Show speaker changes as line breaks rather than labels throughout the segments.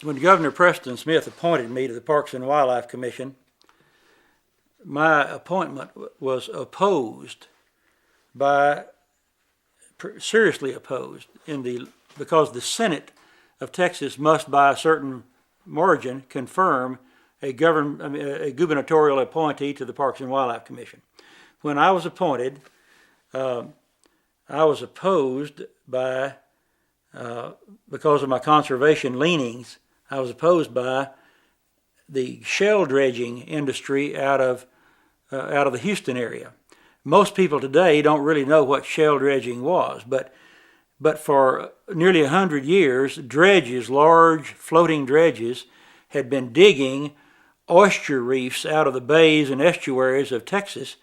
when Governor Preston Smith appointed me to the Parks and Wildlife Commission, my appointment was opposed seriously opposed because the Senate of Texas must, by a certain margin, confirm a gubernatorial appointee to the Parks and Wildlife Commission. When I was appointed, I was opposed because of my conservation leanings. I was opposed by the shell dredging industry out of the Houston area. Most people today don't really know what shell dredging was, but for nearly 100 years, dredges, large floating dredges, had been digging oyster reefs out of the bays and estuaries of Texas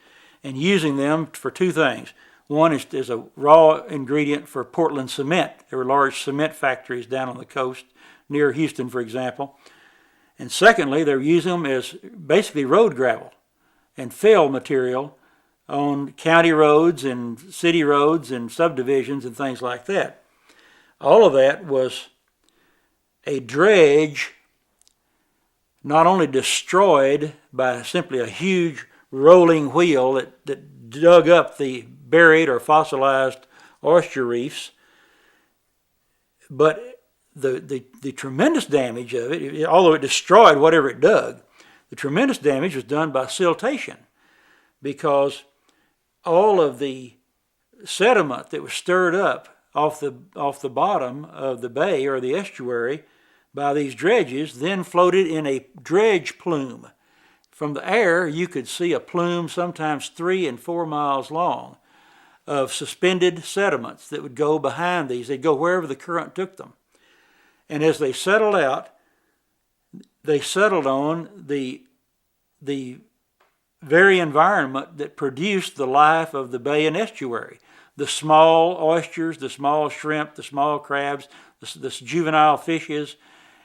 and using them for two things. One is as a raw ingredient for Portland cement. There were large cement factories down on the coast near Houston, for example. And secondly, they're using them as basically road gravel and fill material on county roads and city roads and subdivisions and things like that. All of that was a dredge not only destroyed by simply a huge rolling wheel that dug up the buried or fossilized oyster reefs, but the tremendous damage of it, although it destroyed whatever it dug, the tremendous damage was done by siltation, because all of the sediment that was stirred up off the bottom of the bay or the estuary by these dredges then floated in a dredge plume. From the air, you could see a plume sometimes 3 and 4 miles long of suspended sediments that would go behind these. They'd go wherever the current took them. And as they settled out, they settled on the very environment that produced the life of the bay and estuary. The small oysters, the small shrimp, the small crabs, the juvenile fishes,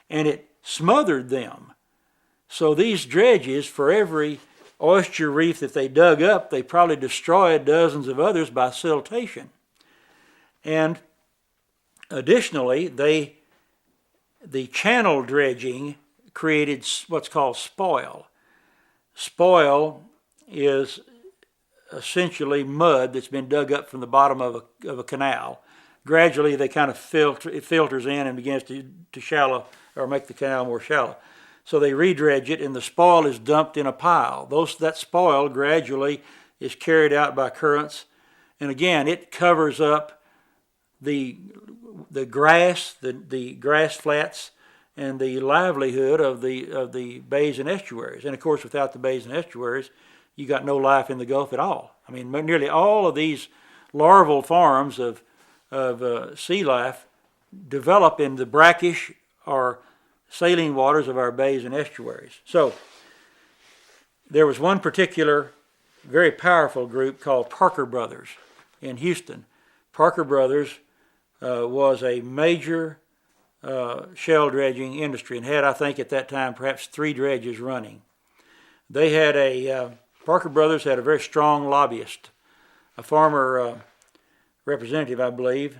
and it smothered them. So these dredges, for every oyster reef that they dug up, they probably destroyed dozens of others by siltation. And additionally, the channel dredging created what's called spoil. Spoil is essentially mud that's been dug up from the bottom of a canal. Gradually, they kind of it filters in and begins to shallow or make the canal more shallow. So they redredge it, and the spoil is dumped in a pile. That spoil gradually is carried out by currents, and again, it covers up the grass, the grass flats, and the livelihood of the bays and estuaries. And of course, without the bays and estuaries, you got no life in the Gulf at all. I mean, nearly all of these larval forms of sea life develop in the brackish or saline waters of our bays and estuaries. So there was one particular very powerful group called Parker Brothers in Houston. Parker Brothers was a major shell dredging industry and had, I think at that time, perhaps 3 dredges running. They had Parker Brothers had a very strong lobbyist, a former representative, I believe,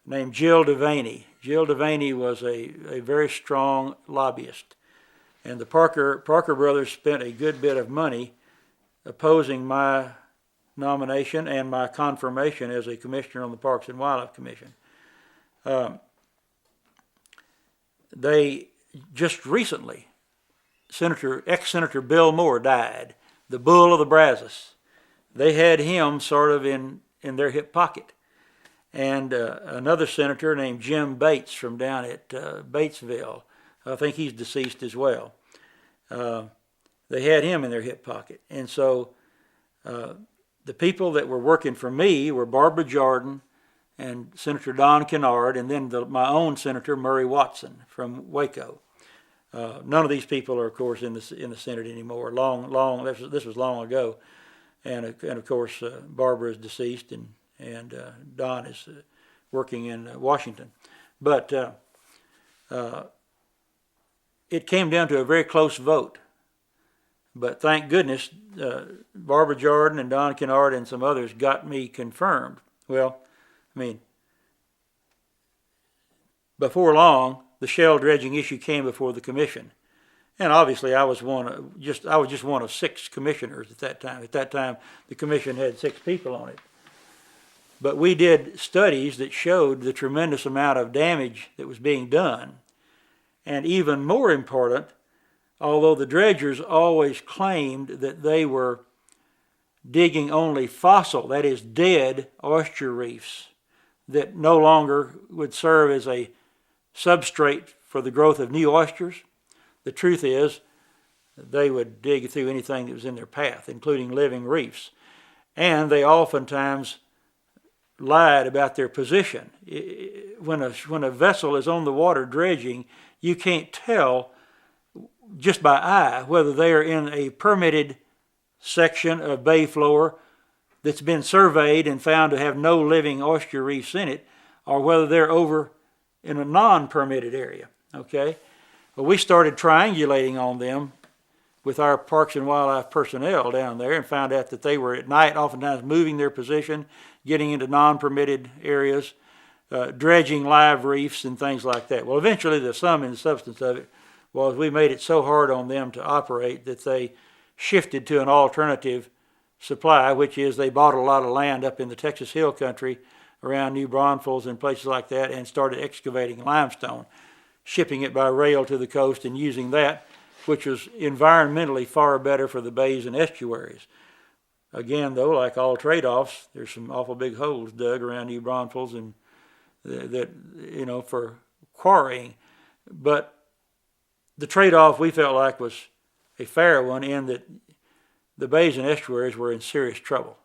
named Jill Devaney. Jill Devaney was a very strong lobbyist. And the Parker Brothers spent a good bit of money opposing my nomination and my confirmation as a commissioner on the Parks and Wildlife Commission. They just recently, ex-Senator Bill Moore died, the bull of the Brazos. They had him sort of in their hip pocket. And another senator named Jim Bates from down at Batesville, I think he's deceased as well. They had him in their hip pocket. And so the people that were working for me were Barbara Jordan and Senator Don Kennard, and then my own Senator Murray Watson from Waco. None of these people are, of course, in the Senate anymore. This was long ago, and of course Barbara is deceased, and Don is working in Washington. But it came down to a very close vote. But thank goodness, Barbara Jordan and Don Kennard and some others got me confirmed. Well, I mean, before long, the shell dredging issue came before the commission. And obviously I was just one of 6 commissioners at that time. At that time, the commission had 6 people on it. But we did studies that showed the tremendous amount of damage that was being done. And even more important, although the dredgers always claimed that they were digging only fossil, that is dead, oyster reefs that no longer would serve as a substrate for the growth of new oysters, the truth is they would dig through anything that was in their path, including living reefs. And they oftentimes lied about their position. When a vessel is on the water dredging, you can't tell just by eye whether they are in a permitted section of bay floor that's been surveyed and found to have no living oyster reefs in it, or whether they're over in a non-permitted area. Okay? Well, we started triangulating on them with our Parks and Wildlife personnel down there and found out that they were at night oftentimes moving their position, getting into non-permitted areas, dredging live reefs and things like that. Well, eventually the sum and substance of it was we made it so hard on them to operate that they shifted to an alternative supply, which is they bought a lot of land up in the Texas Hill Country around New Braunfels and places like that and started excavating limestone, shipping it by rail to the coast and using that, which was environmentally far better for the bays and estuaries. Again, though, like all trade-offs, there's some awful big holes dug around New Braunfels and that for quarrying. But the trade-off we felt like was a fair one in that the bays and estuaries were in serious trouble.